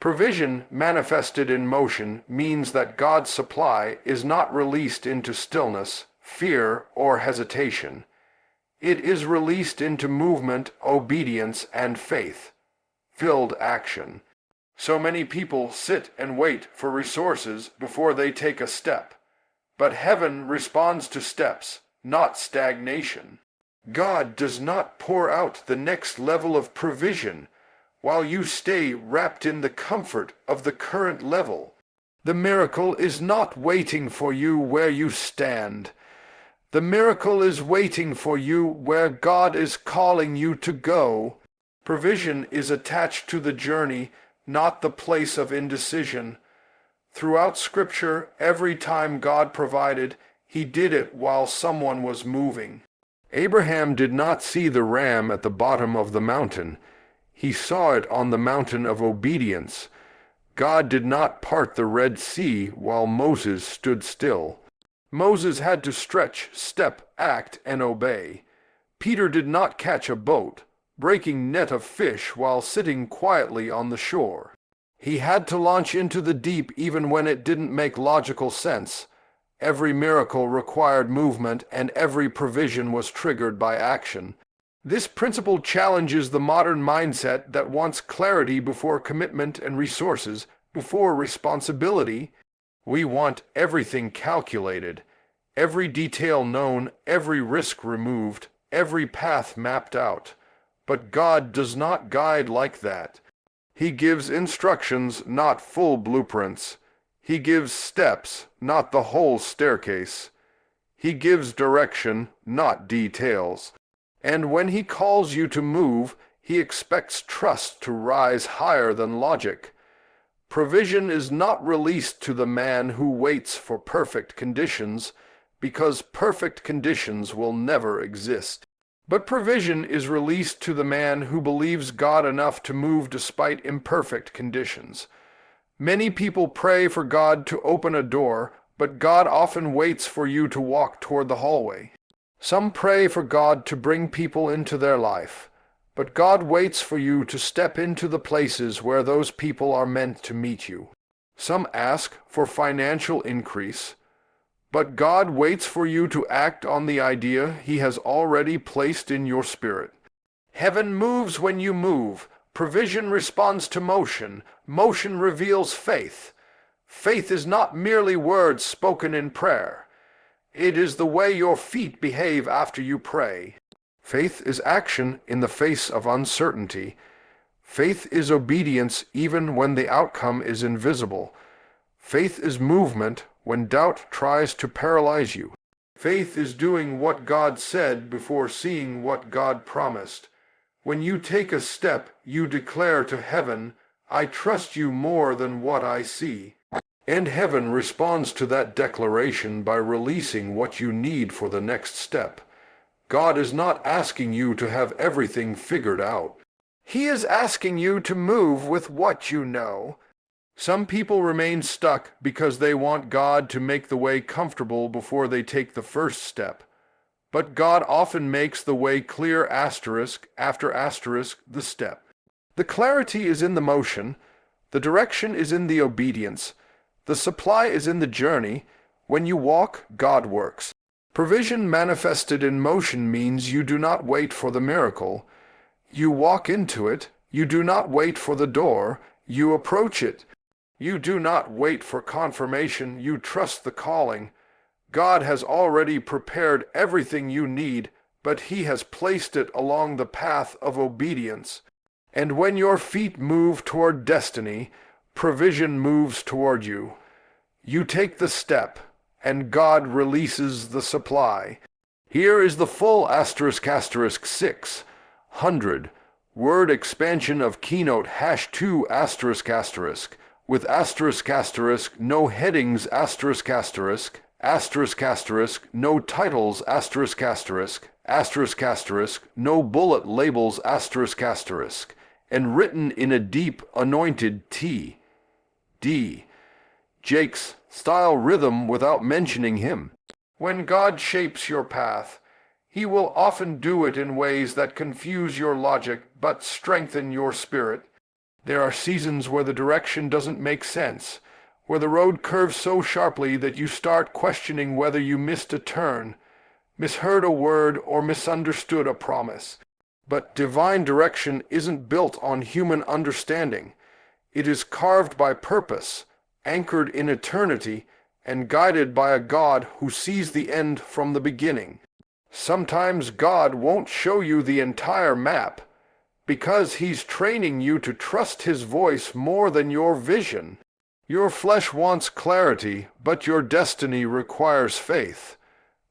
Provision manifested in motion means that God's supply is not released into stillness, fear, or hesitation. It is released into movement, obedience, and faith-filled action. So many people sit and wait for resources before they take a step. But heaven responds to steps, not stagnation. God does not pour out the next level of provision while you stay wrapped in the comfort of the current level. The miracle is not waiting for you where you stand. The miracle is waiting for you where God is calling you to go. Provision is attached to the journey, not the place of indecision. Throughout Scripture, every time God provided, He did it while someone was moving. Abraham did not see the ram at the bottom of the mountain. He saw it on the mountain of obedience. God did not part the Red Sea while Moses stood still. Moses had to stretch, step, act, and obey. Peter did not catch a boat, breaking net of fish while sitting quietly on the shore. He had to launch into the deep even when it didn't make logical sense. Every miracle required movement, and every provision was triggered by action. This principle challenges the modern mindset that wants clarity before commitment and resources before responsibility. We want everything calculated, every detail known, every risk removed, every path mapped out. But God does not guide like that. He gives instructions, not full blueprints. He gives steps, not the whole staircase. He gives direction, not details. And when He calls you to move, He expects trust to rise higher than logic. Provision is not released to the man who waits for perfect conditions, because perfect conditions will never exist. But provision is released to the man who believes God enough to move despite imperfect conditions. Many people pray for God to open a door, but God often waits for you to walk toward the hallway. Some pray for God to bring people into their life, but God waits for you to step into the places where those people are meant to meet you. Some ask for financial increase, but God waits for you to act on the idea He has already placed in your spirit. Heaven moves when you move. Provision responds to motion. Motion reveals faith. Faith is not merely words spoken in prayer. It is the way your feet behave after you pray. Faith is action in the face of uncertainty. Faith is obedience even when the outcome is invisible. Faith is movement when doubt tries to paralyze you. Faith is doing what God said before seeing what God promised. When you take a step, you declare to heaven, "I trust you more than what I see." And heaven responds to that declaration by releasing what you need for the next step. God is not asking you to have everything figured out. He is asking you to move with what you know. Some people remain stuck because they want God to make the way comfortable before they take the first step. But God often makes the way clear asterisk after asterisk the step. The clarity is in the motion. The direction is in the obedience. The supply is in the journey. When you walk, God works. Provision manifested in motion means you do not wait for the miracle. You walk into it. You do not wait for the door. You approach it. You do not wait for confirmation. You trust the calling. God has already prepared everything you need, but He has placed it along the path of obedience. And when your feet move toward destiny, provision moves toward you. You take the step, and God releases the supply. Here is the full *600 word expansion of Keynote #2**, with **, no headings **, no titles **, no bullet labels **, and written in a deep anointed T. D. Jake's style rhythm without mentioning him. When God shapes your path, He will often do it in ways that confuse your logic but strengthen your spirit. There are seasons where the direction doesn't make sense, where the road curves so sharply that you start questioning whether you missed a turn, misheard a word, or misunderstood a promise. But divine direction isn't built on human understanding. It is carved by purpose, anchored in eternity, and guided by a God who sees the end from the beginning. Sometimes God won't show you the entire map, because He's training you to trust His voice more than your vision. Your flesh wants clarity, but your destiny requires faith.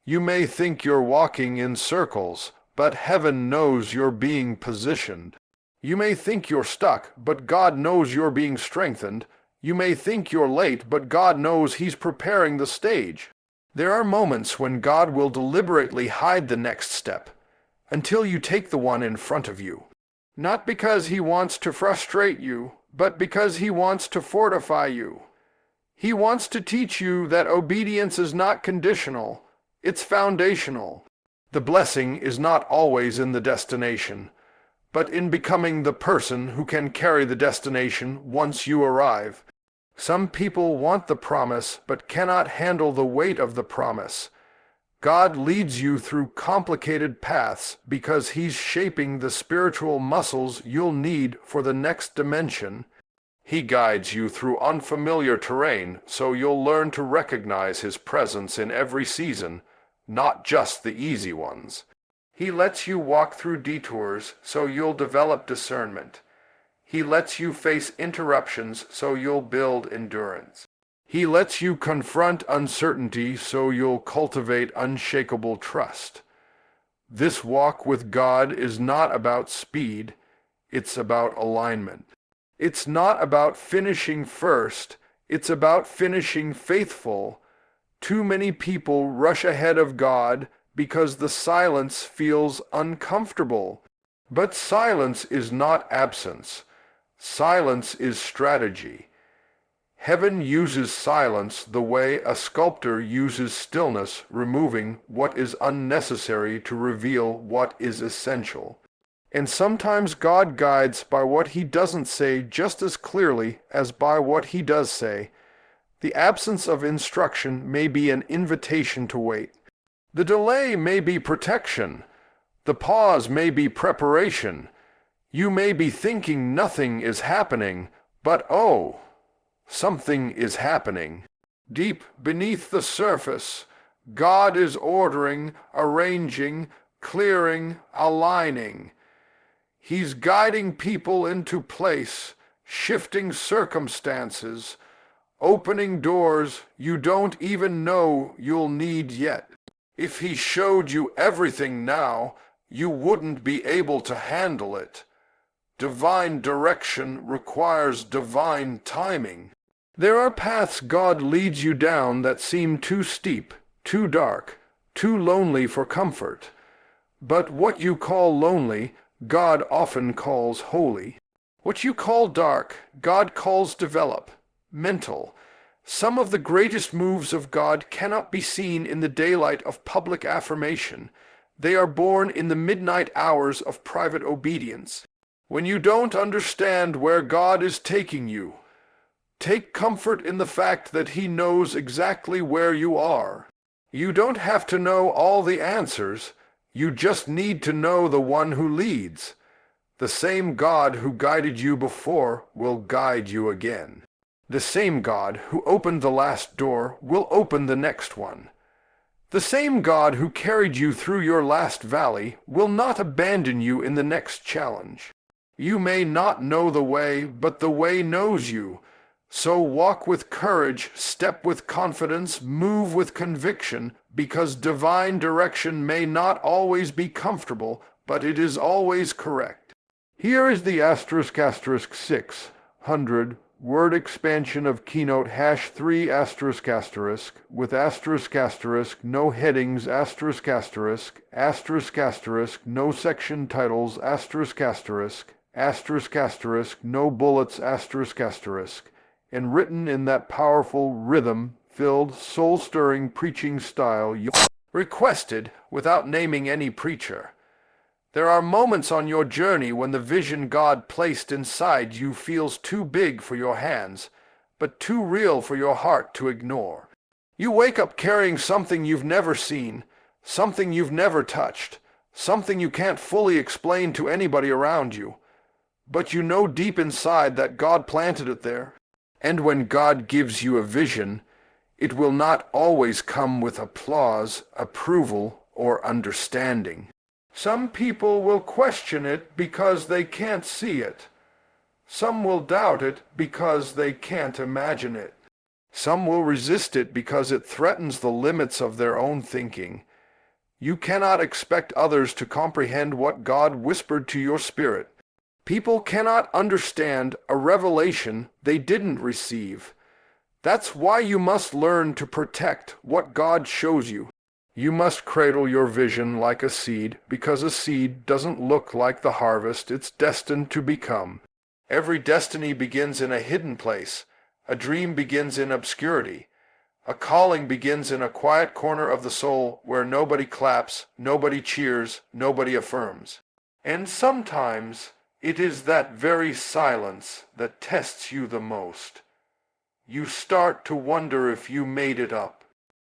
You may think you're walking in circles, but heaven knows you're being positioned. You may think you're stuck, but God knows you're being strengthened. You may think you're late, but God knows He's preparing the stage. There are moments when God will deliberately hide the next step, until you take the one in front of you. Not because He wants to frustrate you, but because He wants to fortify you. He wants to teach you that obedience is not conditional, it's foundational. The blessing is not always in the destination, but in becoming the person who can carry the destination once you arrive. Some people want the promise but cannot handle the weight of the promise. God leads you through complicated paths because He's shaping the spiritual muscles you'll need for the next dimension. He guides you through unfamiliar terrain so you'll learn to recognize His presence in every season, not just the easy ones. He lets you walk through detours so you'll develop discernment. He lets you face interruptions so you'll build endurance. He lets you confront uncertainty so you'll cultivate unshakable trust. This walk with God is not about speed, it's about alignment. It's not about finishing first, it's about finishing faithful. Too many people rush ahead of God because the silence feels uncomfortable. But silence is not absence. Silence is strategy. Heaven uses silence the way a sculptor uses stillness, removing what is unnecessary to reveal what is essential. And sometimes God guides by what He doesn't say just as clearly as by what He does say. The absence of instruction may be an invitation to wait. The delay may be protection. The pause may be preparation. You may be thinking nothing is happening, but oh, something is happening. Deep beneath the surface, God is ordering, arranging, clearing, aligning. He's guiding people into place, shifting circumstances, opening doors you don't even know you'll need yet. If He showed you everything now, you wouldn't be able to handle it. Divine direction requires divine timing. There are paths God leads you down that seem too steep, too dark, too lonely for comfort. But what you call lonely, God often calls holy. What you call dark, God calls developmental. Some of the greatest moves of God cannot be seen in the daylight of public affirmation. They are born in the midnight hours of private obedience. When you don't understand where God is taking you, take comfort in the fact that He knows exactly where you are. You don't have to know all the answers. You just need to know the one who leads. The same God who guided you before will guide you again. The same God who opened the last door will open the next one. The same God who carried you through your last valley will not abandon you in the next challenge. You may not know the way, but the way knows you. So walk with courage, step with confidence, move with conviction, because divine direction may not always be comfortable, but it is always correct. Here is the *600 word expansion of Keynote #3**, with **, no headings, **, no section titles, **, no bullets, and written in that powerful, rhythm-filled, soul-stirring preaching style you requested without naming any preacher. There are moments on your journey when the vision God placed inside you feels too big for your hands, but too real for your heart to ignore. You wake up carrying something you've never seen, something you've never touched, something you can't fully explain to anybody around you. But you know deep inside that God planted it there. And when God gives you a vision, it will not always come with applause, approval, or understanding. Some people will question it because they can't see it. Some will doubt it because they can't imagine it. Some will resist it because it threatens the limits of their own thinking. You cannot expect others to comprehend what God whispered to your spirit. People cannot understand a revelation they didn't receive. That's why you must learn to protect what God shows you. You must cradle your vision like a seed, because a seed doesn't look like the harvest it's destined to become. Every destiny begins in a hidden place. A dream begins in obscurity. A calling begins in a quiet corner of the soul where nobody claps, nobody cheers, nobody affirms. And sometimes it is that very silence that tests you the most. You start to wonder if you made it up.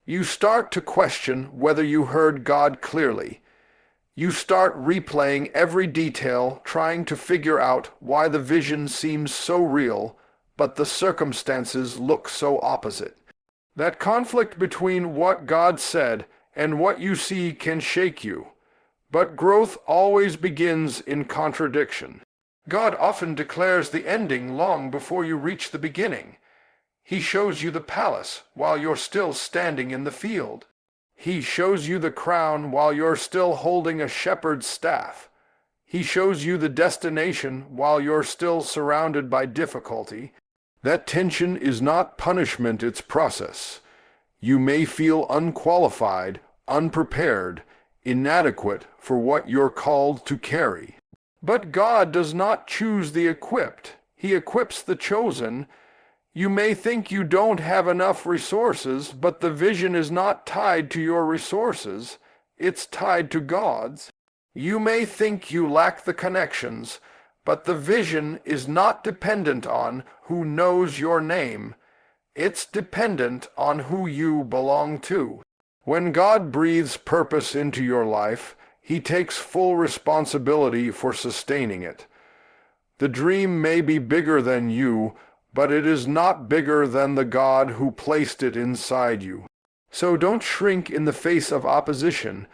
You start to question whether you heard God clearly. You start replaying every detail, trying to figure out why the vision seems so real, but the circumstances look so opposite. That conflict between what God said and what you see can shake you. But growth always begins in contradiction. God often declares the ending long before you reach the beginning. He shows you the palace while you're still standing in the field. He shows you the crown while you're still holding a shepherd's staff. He shows you the destination while you're still surrounded by difficulty. That tension is not punishment, it's process. You may feel unqualified, unprepared, inadequate for what you're called to carry. But God does not choose the equipped. He equips the chosen. You may think you don't have enough resources, but the vision is not tied to your resources. It's tied to God's. You may think you lack the connections, but the vision is not dependent on who knows your name. It's dependent on who you belong to. When God breathes purpose into your life, He takes full responsibility for sustaining it. The dream may be bigger than you, but it is not bigger than the God who placed it inside you. So don't shrink in the face of opposition.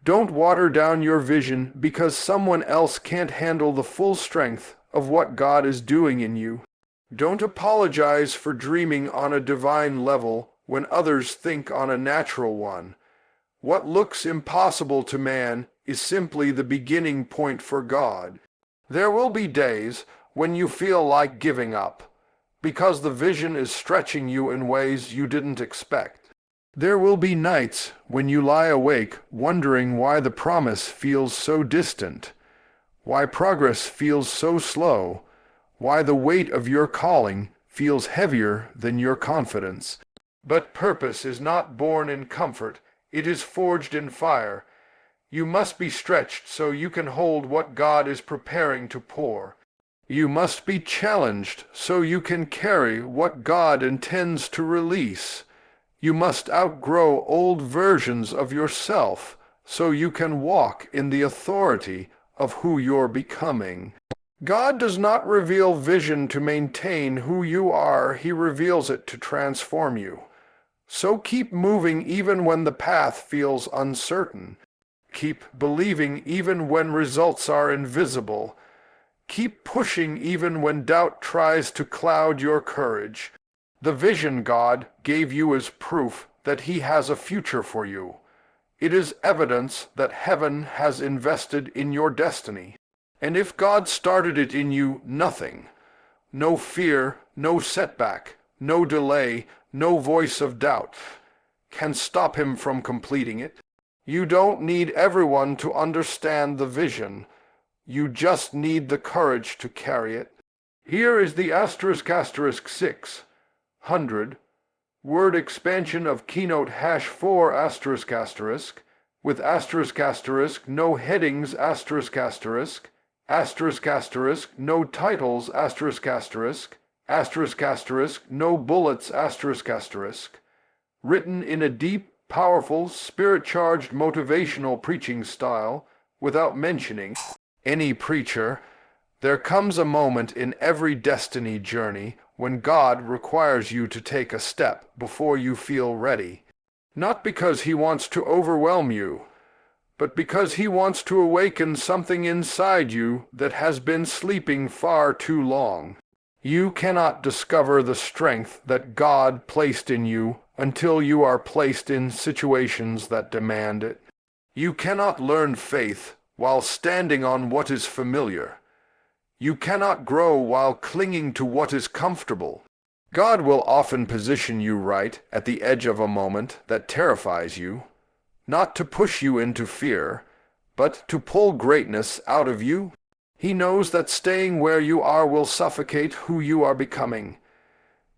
Don't water down your vision because someone else can't handle the full strength of what God is doing in you. Don't apologize for dreaming on a divine level when others think on a natural one. What looks impossible to man is simply the beginning point for God. There will be days when you feel like giving up, because the vision is stretching you in ways you didn't expect. There will be nights when you lie awake wondering why the promise feels so distant, why progress feels so slow, why the weight of your calling feels heavier than your confidence. But purpose is not born in comfort, it is forged in fire. You must be stretched so you can hold what God is preparing to pour. You must be challenged so you can carry what God intends to release. You must outgrow old versions of yourself so you can walk in the authority of who you're becoming. God does not reveal vision to maintain who you are, He reveals it to transform you. So keep moving even when the path feels uncertain. Keep believing even when results are invisible. Keep pushing even when doubt tries to cloud your courage. The vision God gave you is proof that He has a future for you. It is evidence that heaven has invested in your destiny. And if God started it in you, nothing, no fear, no setback, no delay, no voice of doubt, can stop Him from completing it. You don't need everyone to understand the vision. You just need the courage to carry it. Here is the *600 word expansion of keynote #4**. with asterisk asterisk, no headings asterisk asterisk, asterisk asterisk, no titles asterisk asterisk, asterisk asterisk, no bullets asterisk asterisk, written in a deep, powerful, spirit-charged motivational preaching style, without mentioning any preacher. There comes a moment in every destiny journey when God requires you to take a step before you feel ready. Not because he wants to overwhelm you, but because he wants to awaken something inside you that has been sleeping far too long. You cannot discover the strength that God placed in you until you are placed in situations that demand it. You cannot learn faith while standing on what is familiar. You cannot grow while clinging to what is comfortable. God will often position you right at the edge of a moment that terrifies you, not to push you into fear, but to pull greatness out of you. He knows that staying where you are will suffocate who you are becoming.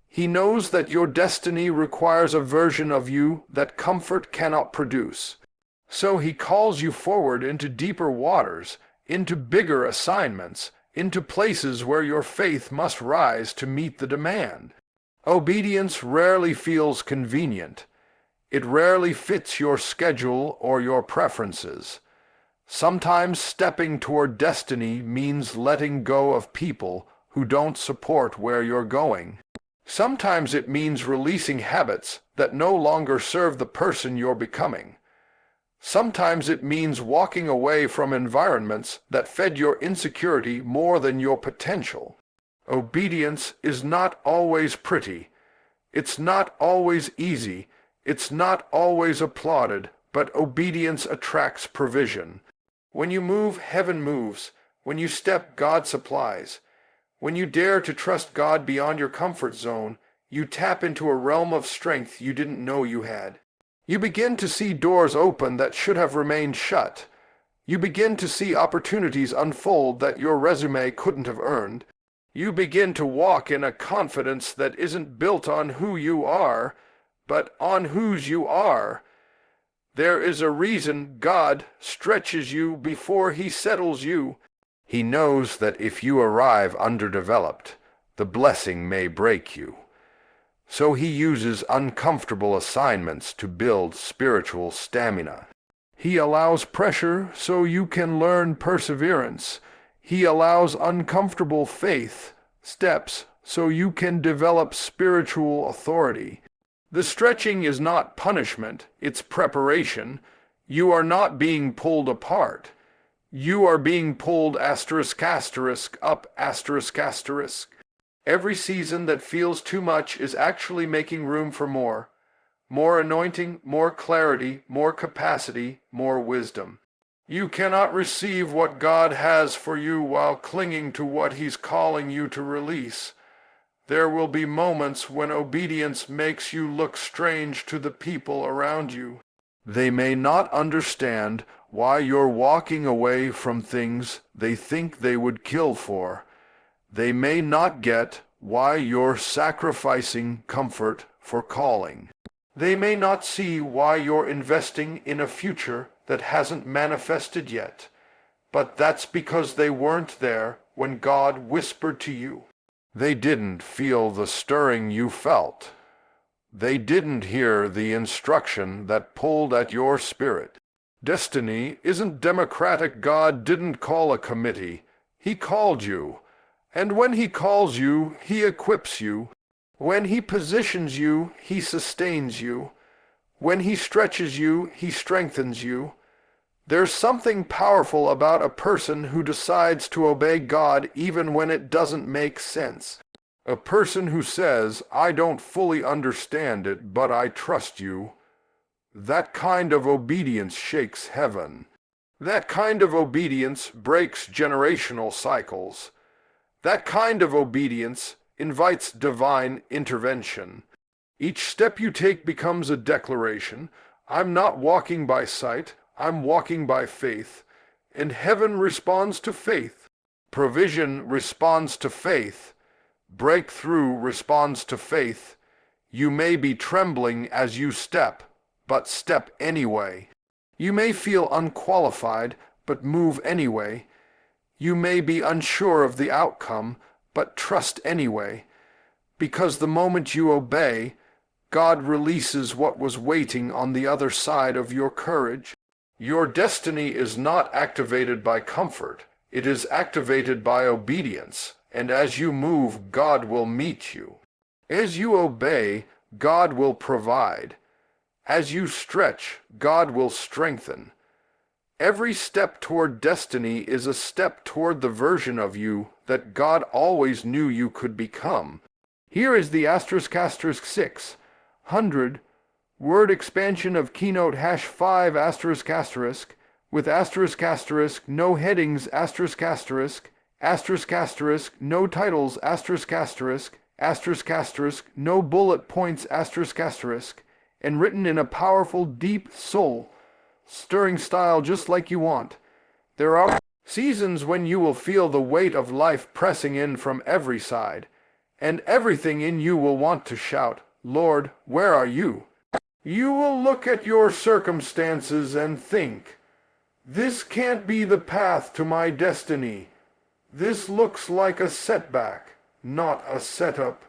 He knows that your destiny requires a version of you that comfort cannot produce. So he calls you forward into deeper waters, into bigger assignments, into places where your faith must rise to meet the demand. Obedience rarely feels convenient. It rarely fits your schedule or your preferences. Sometimes stepping toward destiny means letting go of people who don't support where you're going. Sometimes it means releasing habits that no longer serve the person you're becoming. Sometimes it means walking away from environments that fed your insecurity more than your potential. Obedience is not always pretty. It's not always easy. It's not always applauded, but obedience attracts provision. When you move, heaven moves. When you step, God supplies. When you dare to trust God beyond your comfort zone, you tap into a realm of strength you didn't know you had. You begin to see doors open that should have remained shut. You begin to see opportunities unfold that your resume couldn't have earned. You begin to walk in a confidence that isn't built on who you are, but on whose you are. There is a reason God stretches you before he settles you. He knows that if you arrive underdeveloped, the blessing may break you. So he uses uncomfortable assignments to build spiritual stamina. He allows pressure so you can learn perseverance. He allows uncomfortable faith steps so you can develop spiritual authority. The stretching is not punishment, it's preparation. You are not being pulled apart. You are being pulled asterisk asterisk up asterisk asterisk. Every season that feels too much is actually making room for more. More anointing, more clarity, more capacity, more wisdom. You cannot receive what God has for you while clinging to what he's calling you to release. There will be moments when obedience makes you look strange to the people around you. They may not understand why you're walking away from things they think they would kill for. They may not get why you're sacrificing comfort for calling. They may not see why you're investing in a future that hasn't manifested yet, but that's because they weren't there when God whispered to you. They didn't feel the stirring you felt. They didn't hear the instruction that pulled at your spirit. Destiny isn't democratic. God didn't call a committee. He called you. And when he calls you, he equips you. When he positions you, he sustains you. When he stretches you, he strengthens you. There's something powerful about a person who decides to obey God even when it doesn't make sense. A person who says, I don't fully understand it, but I trust you. That kind of obedience shakes heaven. That kind of obedience breaks generational cycles. That kind of obedience invites divine intervention. Each step you take becomes a declaration. I'm not walking by sight, I'm walking by faith. And heaven responds to faith. Provision responds to faith. Breakthrough responds to faith. You may be trembling as you step, but step anyway. You may feel unqualified, but move anyway. You may be unsure of the outcome, but trust anyway. Because the moment you obey, God releases what was waiting on the other side of your courage. Your destiny is not activated by comfort. It is activated by obedience, and as you move, God will meet you. As you obey, God will provide. As you stretch, God will strengthen. Every step toward destiny is a step toward the version of you that God always knew you could become. Here is the *600 word expansion of Keynote #5 with no headings no titles no bullet points and written in a powerful, deep, soul-stirring style just like you want. There are seasons when you will feel the weight of life pressing in from every side, and everything in you will want to shout, "Lord, where are you?" You will look at your circumstances and think, "This can't be the path to my destiny. This looks like a setback, not a setup."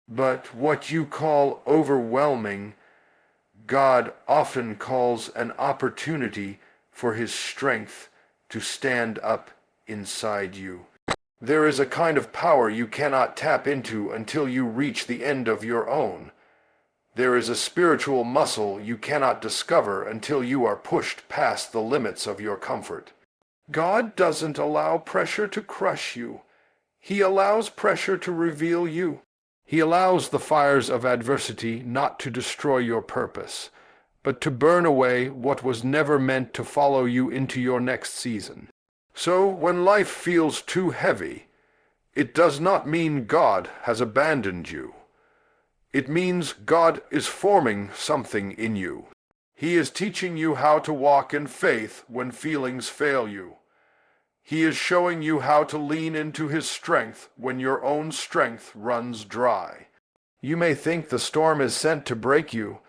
But what you call overwhelming, God often calls an opportunity for His strength to stand up inside you. There is a kind of power you cannot tap into until you reach the end of your own. There is a spiritual muscle you cannot discover until you are pushed past the limits of your comfort. God doesn't allow pressure to crush you. He allows pressure to reveal you. He allows the fires of adversity not to destroy your purpose, but to burn away what was never meant to follow you into your next season. So when life feels too heavy, it does not mean God has abandoned you. It means God is forming something in you. He is teaching you how to walk in faith when feelings fail you. He is showing you how to lean into His strength when your own strength runs dry. You may think the storm is sent to break you,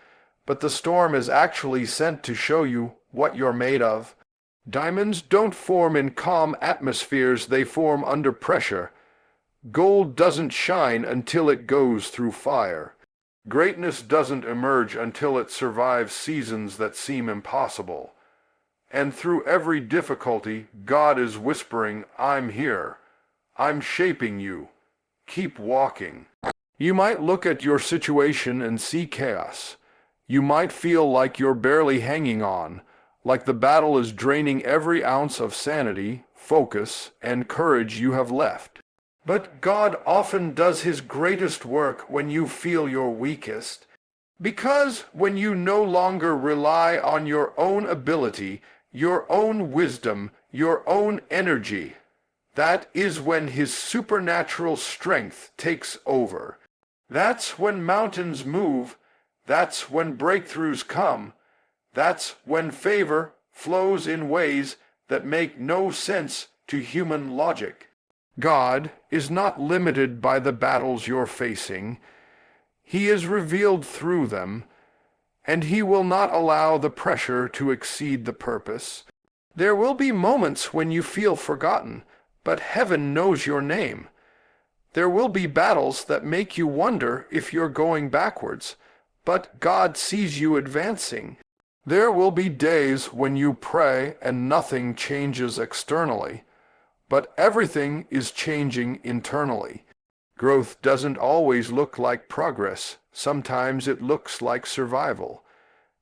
but the storm is actually sent to show you what you're made of. Diamonds don't form in calm atmospheres, they form under pressure. Gold doesn't shine until it goes through fire. Greatness doesn't emerge until it survives seasons that seem impossible. And through every difficulty, God is whispering, "I'm here. I'm shaping you. Keep walking." You might look at your situation and see chaos. You might feel like you're barely hanging on, like the battle is draining every ounce of sanity, focus, and courage you have left. But God often does His greatest work when you feel your weakest, because when you no longer rely on your own ability, your own wisdom, your own energy, that is when His supernatural strength takes over. That's when mountains move. That's when breakthroughs come. That's when favor flows in ways that make no sense to human logic. God is not limited by the battles you're facing. He is revealed through them, and He will not allow the pressure to exceed the purpose. There will be moments when you feel forgotten, but heaven knows your name. There will be battles that make you wonder if you're going backwards, but God sees you advancing. There will be days when you pray and nothing changes externally, but everything is changing internally. Growth doesn't always look like progress. Sometimes it looks like survival.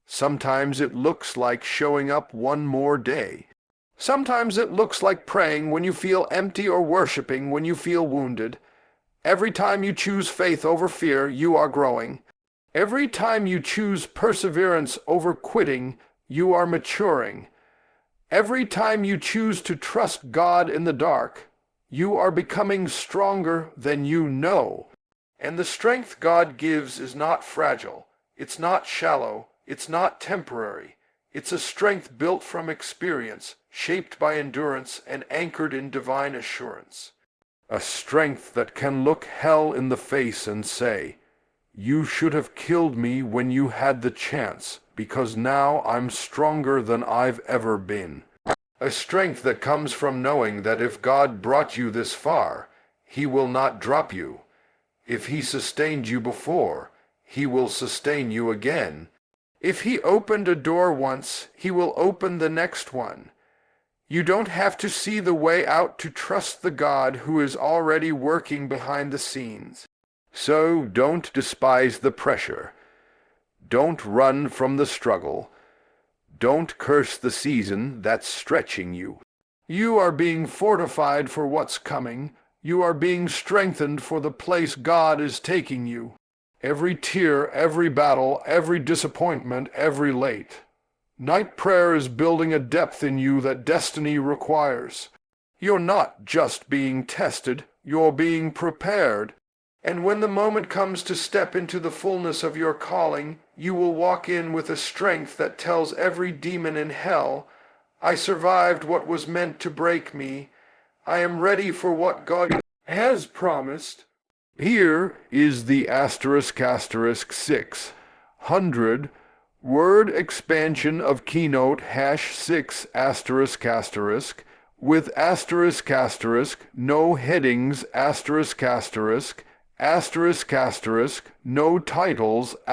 Sometimes it looks like showing up one more day. Sometimes it looks like praying when you feel empty or worshiping when you feel wounded. Every time you choose faith over fear, you are growing. Every time you choose perseverance over quitting, you are maturing. Every time you choose to trust God in the dark, you are becoming stronger than you know. And the strength God gives is not fragile. It's not shallow. It's not temporary. It's a strength built from experience, shaped by endurance, and anchored in divine assurance. A strength that can look hell in the face and say, You should have killed me when you had the chance, because now I'm stronger than I've ever been. A strength that comes from knowing that if God brought you this far, He will not drop you. If He sustained you before, He will sustain you again. If He opened a door once, He will open the next one. You don't have to see the way out to trust the God who is already working behind the scenes. So don't despise the pressure. Don't run from the struggle. Don't curse the season that's stretching you. You are being fortified for what's coming. You are being strengthened for the place God is taking you. Every tear, every battle, every disappointment, every late night prayer is building a depth in you that destiny requires. You're not just being tested, you're being prepared. And when the moment comes to step into the fullness of your calling, you will walk in with a strength that tells every demon in hell, I survived what was meant to break me. I am ready for what God has promised. Here is the *600 word expansion of keynote #6** with **, no headings **, no titles **,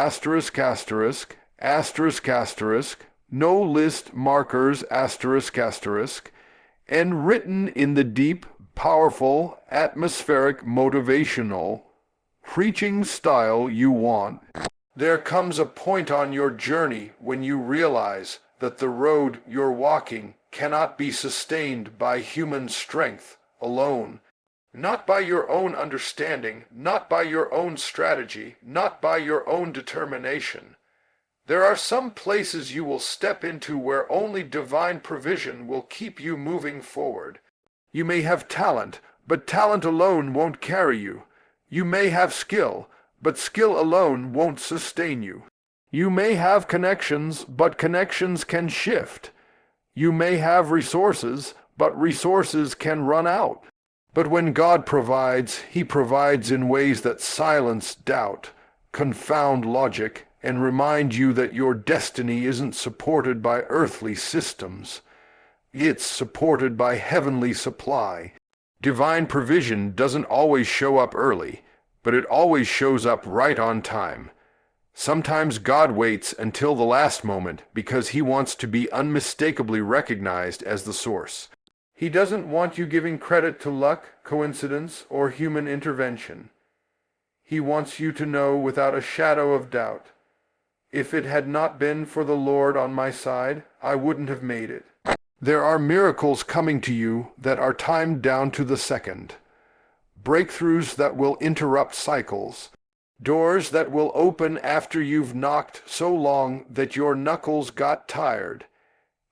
no list markers **, and written in the deep, powerful, atmospheric, motivational, preaching style you want. There comes a point on your journey when you realize that the road you're walking cannot be sustained by human strength alone, not by your own understanding, not by your own strategy, not by your own determination. There are some places you will step into where only divine provision will keep you moving forward. You may have talent, but talent alone won't carry you. You may have skill, but skill alone won't sustain you. You may have connections, but connections can shift. You may have resources, but resources can run out. But when God provides, He provides in ways that silence doubt, confound logic, and remind you that your destiny isn't supported by earthly systems. It's supported by heavenly supply. Divine provision doesn't always show up early, but it always shows up right on time. Sometimes God waits until the last moment because He wants to be unmistakably recognized as the source. He doesn't want you giving credit to luck, coincidence, or human intervention. He wants you to know without a shadow of doubt, if it had not been for the Lord on my side, I wouldn't have made it. There are miracles coming to you that are timed down to the second. Breakthroughs that will interrupt cycles. Doors that will open after you've knocked so long that your knuckles got tired.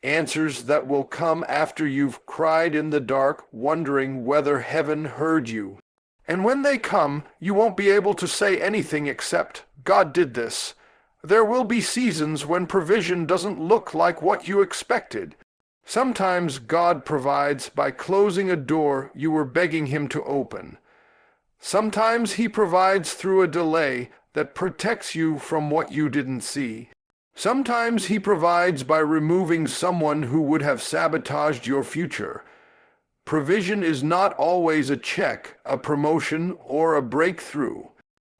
Answers that will come after you've cried in the dark, wondering whether heaven heard you. And when they come, you won't be able to say anything except, God did this. There will be seasons when provision doesn't look like what you expected. Sometimes God provides by closing a door you were begging Him to open. Sometimes He provides through a delay that protects you from what you didn't see. Sometimes He provides by removing someone who would have sabotaged your future. Provision is not always a check, a promotion, or a breakthrough.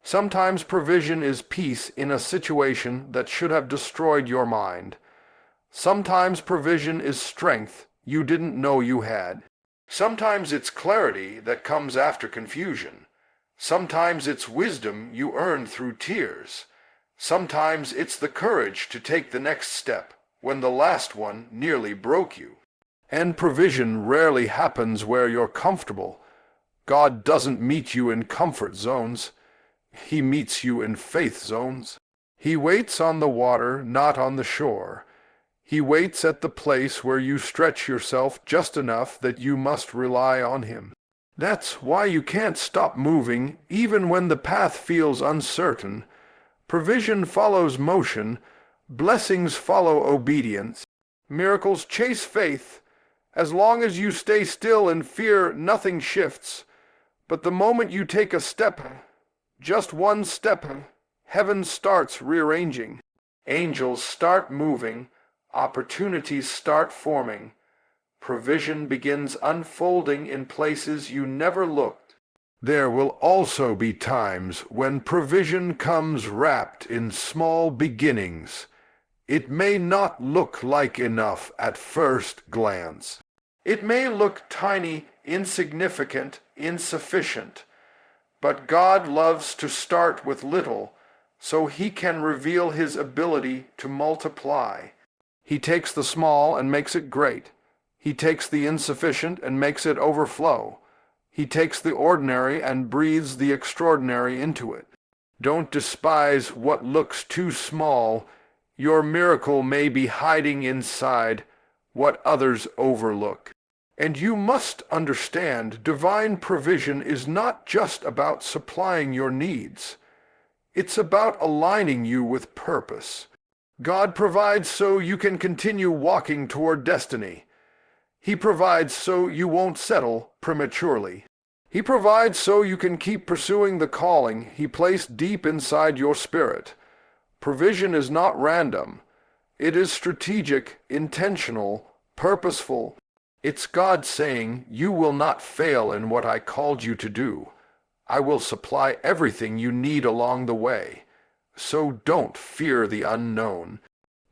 Sometimes provision is peace in a situation that should have destroyed your mind. Sometimes provision is strength you didn't know you had. Sometimes it's clarity that comes after confusion. Sometimes it's wisdom you earn through tears. Sometimes it's the courage to take the next step when the last one nearly broke you. And provision rarely happens where you're comfortable. God doesn't meet you in comfort zones. He meets you in faith zones. He waits on the water, not on the shore. He waits at the place where you stretch yourself just enough that you must rely on Him. That's why you can't stop moving, even when the path feels uncertain. Provision follows motion. Blessings follow obedience. Miracles chase faith. As long as you stay still and fear, nothing shifts. But the moment you take a step, just one step, heaven starts rearranging. Angels start moving, opportunities start forming, provision begins unfolding in places you never looked. There will also be times when provision comes wrapped in small beginnings. It may not look like enough at first glance. It may look tiny, insignificant, insufficient. But God loves to start with little, so He can reveal His ability to multiply. He takes the small and makes it great. He takes the insufficient and makes it overflow. He takes the ordinary and breathes the extraordinary into it. Don't despise what looks too small. Your miracle may be hiding inside what others overlook. And you must understand, divine provision is not just about supplying your needs. It's about aligning you with purpose. God provides so you can continue walking toward destiny. He provides so you won't settle prematurely. He provides so you can keep pursuing the calling He placed deep inside your spirit. Provision is not random. It is strategic, intentional, purposeful. It's God saying, "You will not fail in what I called you to do. I will supply everything you need along the way." So don't fear the unknown.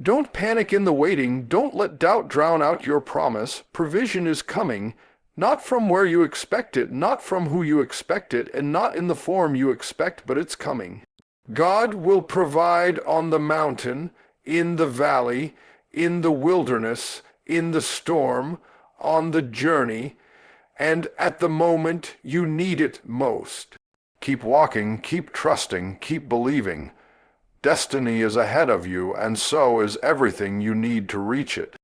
Don't panic in the waiting. Don't let doubt drown out your promise. Provision is coming, not from where you expect it, not from who you expect it, and not in the form you expect, but it's coming. God will provide on the mountain, in the valley, in the wilderness, in the storm, on the journey, and at the moment you need it most. Keep walking, keep trusting, keep believing. Destiny is ahead of you, and so is everything you need to reach it.